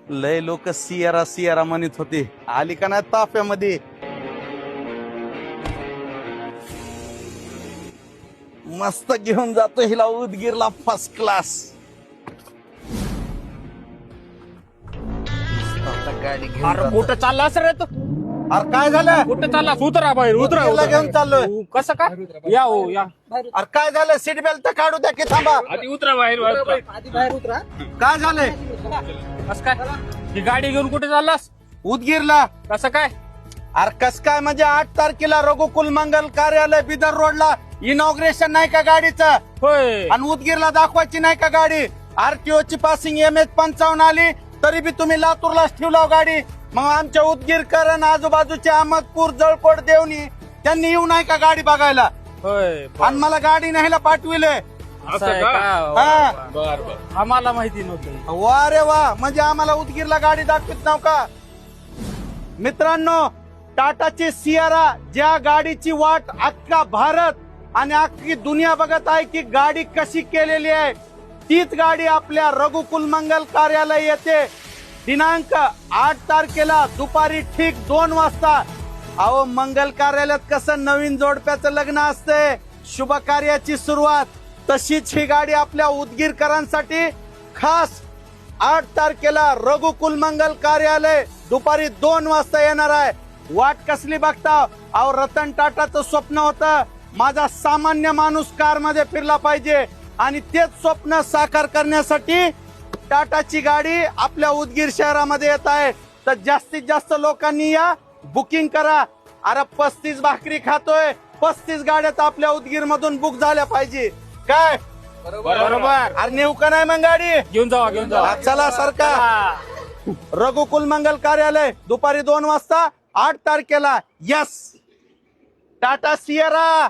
लय लोक Sierra Sierra म्हणत होते, आली का नाही ताफ्यामध्ये? मस्त घेऊन जातो हिला उदगीरला फर्स्ट क्लास. गाडी घेऊन अरे जातो. कुठं चालला असं रे तू? अरे काय झालं? कुठं चालला? उतरा बाहेर, उतरा उदगीरला उतरा. घेऊन चाललोय. कसं काय? या हो या. अरे काय झालं? सीट बेल्ट तर काढू द्या की, थांबा. आधी उतरा बाहेर. आधी बाहेर उतरा. काय झालंय? कसं काय? ही गाडी घेऊन कुठे चाललास? उदगीरला. कसं काय? अरे कस काय म्हणजे 8 तारखेला रघुकुल मंगल कार्यालय बिदर रोडला इनॉग्रेशन नाही का गाडीचं? होय. आणि उदगीरला दाखवायची नाही का गाडी? आरटीओ ची पासिंग MS-55 आली तरी बी तुम्ही लातूरलाच ठेवला गाडी. मग आमच्या उदगीरकर आणि आजूबाजूचे अहमदपूर, जळकोट, देवणी त्यांनी येऊ नाही का गाडी बघायला? होय. आणि मला गाडी न्यायला पाठविले. असं आहे का? हा. बर बर. आम्हाला माहिती नव्हतं. वा रे वा, म्हणजे आम्हाला उदगीरला गाडी दाखवित नाव का? मित्रांनो, टाटाची सियारा, ज्या गाडीची वाट अख्खा भारत आणि अख्खी दुनिया बघत आहे की गाडी कशी केलेली आहे, तीच गाडी आपल्या रघुकुल मंगल कार्यालय येते दिनांक 8 तारखेला दुपारी ठीक 2 वाजता. अहो, मंगल कार्यालयात कसं नवीन जोडप्याचं लग्न असते, शुभ कार्याची सुरुवात, तशीच ही गाडी आपल्या उदगीरकरांसाठी खास 8 तारखेला रघुकुल मंगल कार्यालय दुपारी 2 वाजता येणार आहे. वाट कसली बघता? अहो, रतन टाटाचं स्वप्न होतं माझा सामान्य माणूस कार मध्ये फिरला पाहिजे, आणि तेच स्वप्न साकार करण्यासाठी टाटाची गाडी आपल्या उदगीर शहरामध्ये येत आहे. तर जास्तीत जास्त लोकांनी या बुकिंग करा. अरे 35 भाकरी खातोय, 35 गाड्या तर आपल्या उदगीर मधून बुक झाल्या पाहिजे. काय बरोबर. अरे नेऊ का नाही मग गाडी? घेऊन जावा घेऊन जावा. चला सरका. रघुकुल मंगल कार्यालय दुपारी 2 वाजता 8 तारखेला. Yes, Tata Sierra.